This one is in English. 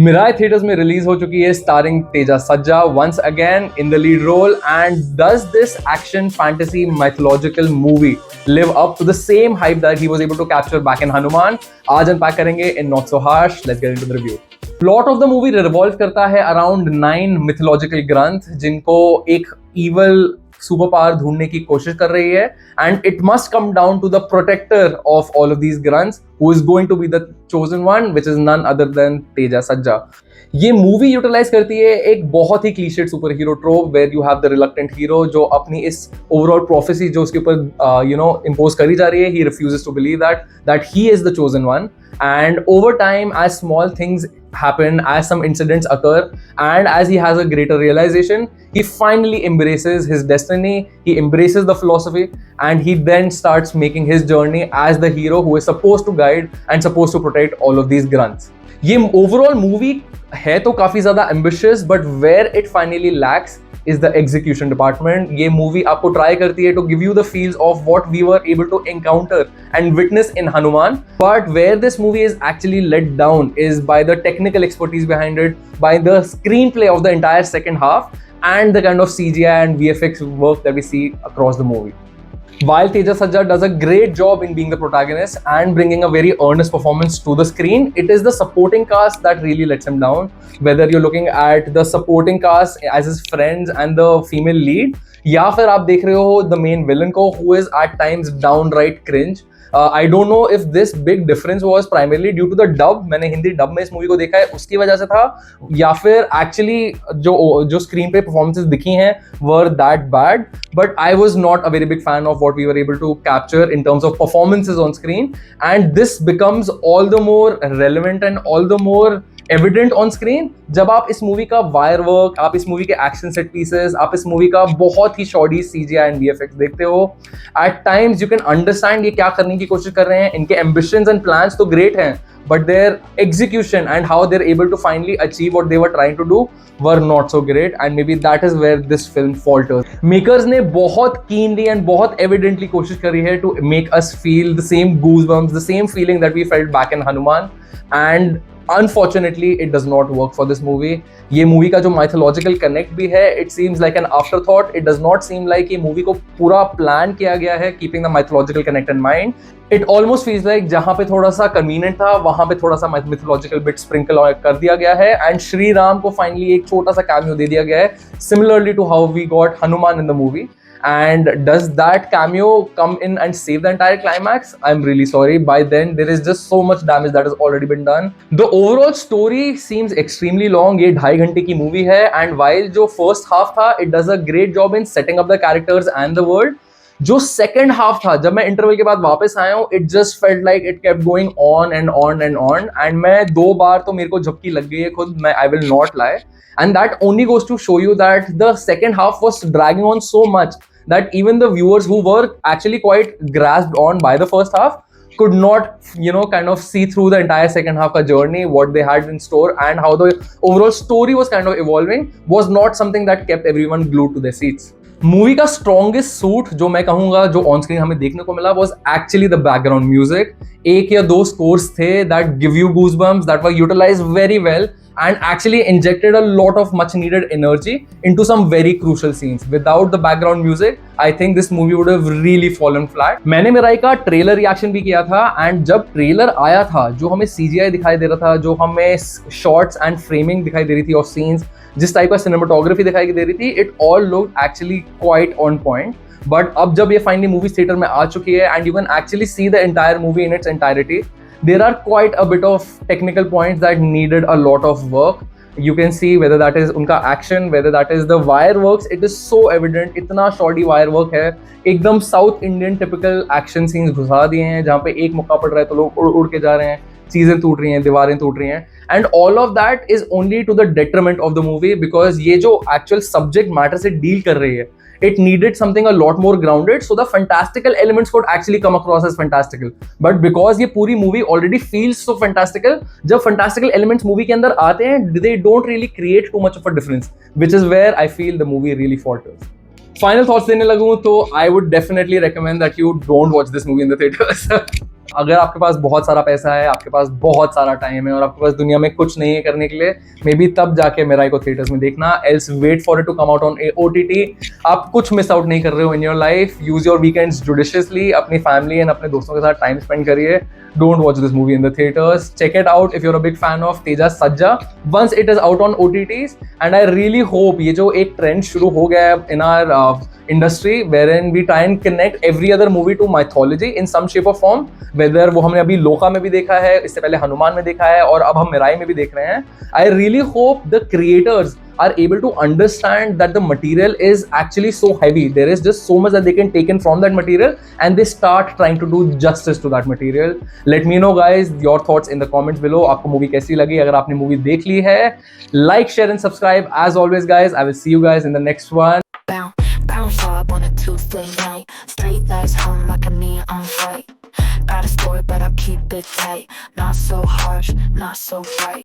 मिराय theatres में release हो चुकी है, starring Teja Sajja once again in the lead role. And does this action fantasy mythological movie live up to the same hype that he was able to capture back in Hanuman? आज unpack करेंगे in Not So Harsh. Let's get into the review. Plot of the movie revolve करता है around 9 mythological ग्रंथ जिनको एक evil super power ढूंढने की कोशिश कर रही है. And it must come down to the protector of all of these granths who is going to be the chosen one, which is none other than Teja Sajja. ये मूवी यूटिलाइज करती है एक बहुत ही cliched superhero trope where you have the reluctant hero जो अपनी इस overall prophecy जो उसके ऊपर इम्पोज करी जा रही है, he refuses to believe that he is the chosen one. And over time, as small things happen, as some incidents occur, and as he has a greater realization, he finally embraces his destiny, he embraces the philosophy, and he then starts making his journey as the hero who is supposed to guide and supposed to protect all of these grunts. ये overall movie है तो काफी ज्यादा ambitious, but where it finally lacks is the execution department. ये movie आपको try करती है to give you the feels of what we were able to encounter and witness in Hanuman. But where this movie is actually let down is by the technical expertise behind it, by the screenplay of the entire second half, and the kind of CGI and VFX work that we see across the movie. While Teja Sajja does a great job in being the protagonist and bringing a very earnest performance to the screen, it is the supporting cast that really lets him down. Whether you're looking at the supporting cast as his friends and the female lead, या फिर आप देख रहे हो the main villain को who is at times downright cringe. I don't know if this big difference was primarily due to the dub. मैंने Hindi dub में इस मूवी को देखा है उसकी वजह से था, या फिर actually जो स्क्रीन पे परफॉर्मेंसेस दिखी हैं were that bad. But I was not a very big fan of what we were able to capture in terms of performances on screen, and this becomes all the more relevant and all the more evident on screen जब आप इस movie का wire work, आप इस movie के action set pieces, आप इस movie का बहुत ही शॉर्टी सीजीआई एंड वीएफएक्स देखते हो. At times you can understand ये क्या करने की कोशिश कर रहे हैं. इनके एम्बिशंस एंड प्लान्स तो ग्रेट हैं, but their execution and how they're able to finally achieve what they were trying to do were not so great, and maybe that is where this film falters. Makers ने बहुत keenly and बहुत evidently कोशिश करी है to make us feel the same goosebumps, the same feeling that we felt back in Hanuman, and unfortunately it does not work for this movie. ये movie का जो mythological connect भी है, it seems like an afterthought. It does not seem like ये movie को पूरा plan किया गया है keeping the mythological connect in mind. It almost feels like जहाँ पे थोड़ा सा convenient था वहाँ पे थोड़ा सा mythological bit sprinkle कर दिया गया है, and श्री राम को finally एक छोटा सा cameo दे दिया गया है, similarly to how we got Hanuman in the movie. And does that cameo come in and save the entire climax? I'm really sorry. By then, there is just so much damage that has already been done. The overall story seems extremely long. ये 2.5 घंटे की movie है, and while जो first half था, it does a great job in setting up the characters and the world. जो second half था, जब मैं इंटरवल के बाद वापस आया हूँ, it just felt like it kept going on and on and on, and मैं 2 बार तो मेरे को झपकी लग गई है खुद, मैं I will not lie. And that only goes to show you that the second half was dragging on so much that even the viewers who were actually quite grasped on by the first half could not, kind of see through the entire second half ka journey, what they had in store, and how the overall story was kind of evolving was not something that kept everyone glued to their seats. Movie का strongest suit जो मैं कहूंगा जो on screen हमें देखने को मिला was actually the background music. 1 या 2 scores थे that give you goosebumps, that were utilized very well and actually injected a lot of much needed energy into some very crucial scenes. Without the background music, I think this movie would have really fallen flat. मैंने Mirae का trailer reaction भी किया था, and जब trailer आया था जो हमें CGI दिखाई दे रहा था, जो हमें शॉट्स एंड फ्रेमिंग दिखाई दे रही थी ऑफ सीन्स, जिस टाइप का सिनेमाटोग्राफी दिखाई दे रही थी, it all looked actually quite on point. But अब जब ये फाइनली मूवी थिएटर में आ चुकी है and you can actually see the entire movie in its entirety, there are quite a bit of technical points that needed a lot of work. You can see whether that is उनका action, whether that is the wire works, it is so evident. इतना shoddy wire work है, एकदम south Indian typical action scenes घुसा दिए हैं जहाँ पे एक मौका पड़ रहा है तो लोग उड़ उड़ के जा रहे हैं, चीजें टूट रही हैं, दीवारें टूट रही हैं, and all of that is only to the detriment of the movie, because ये जो एक्चुअल सब्जेक्ट मैटर से डील कर रही है, it needed something a lot more grounded so the fantastical elements could actually come across as fantastical. But because ये पूरी movie already feels so fantastical, जब fantastical elements movie के अंदर आते हैं, they don't really create too much of a difference, which is where I feel the movie really falters. Final thoughts देने लगूं तो I would definitely recommend that you don't watch this movie in the theaters. अगर आपके पास बहुत सारा पैसा है, आपके पास बहुत सारा टाइम है और आपके पास दुनिया में कुछ नहीं है करने के लिए, मे बी तब जाके मिराई को थिएटर्स में देखना, else wait for it to come out on OTT। आप कुछ मिस आउट नहीं कर रहे हो in your life. Use your weekends judiciously, अपनी फैमिली एंड अपने दोस्तों के साथ टाइम स्पेंड करिए। Don't watch this movie in the theaters. Check it out if you're a big fan of Teja Sajja once it is out on OTTs. And I really hope ये जो एक trend शुरू हो गया है in our industry wherein we try and connect every other movie to mythology in some shape or form. Whether वो हमने अभी लोका में भी देखा है, इससे पहले हनुमान में देखा है और अब हम मिराई में भी देख रहे हैं. I really hope the creators are able to understand that the material is actually so heavy. There is just so much that they can take in from that material and they start trying to do justice to that material. Let me know guys your thoughts in the comments below. आपको movie कैसी लगी? अगर आपने movie देख ली है, like, share and subscribe. As always guys, I will see you guys in the next one. Bounce up on a Tuesday night. Straight lights home like a neon light. Got a story but I keep it tight. Not so harsh, not so bright.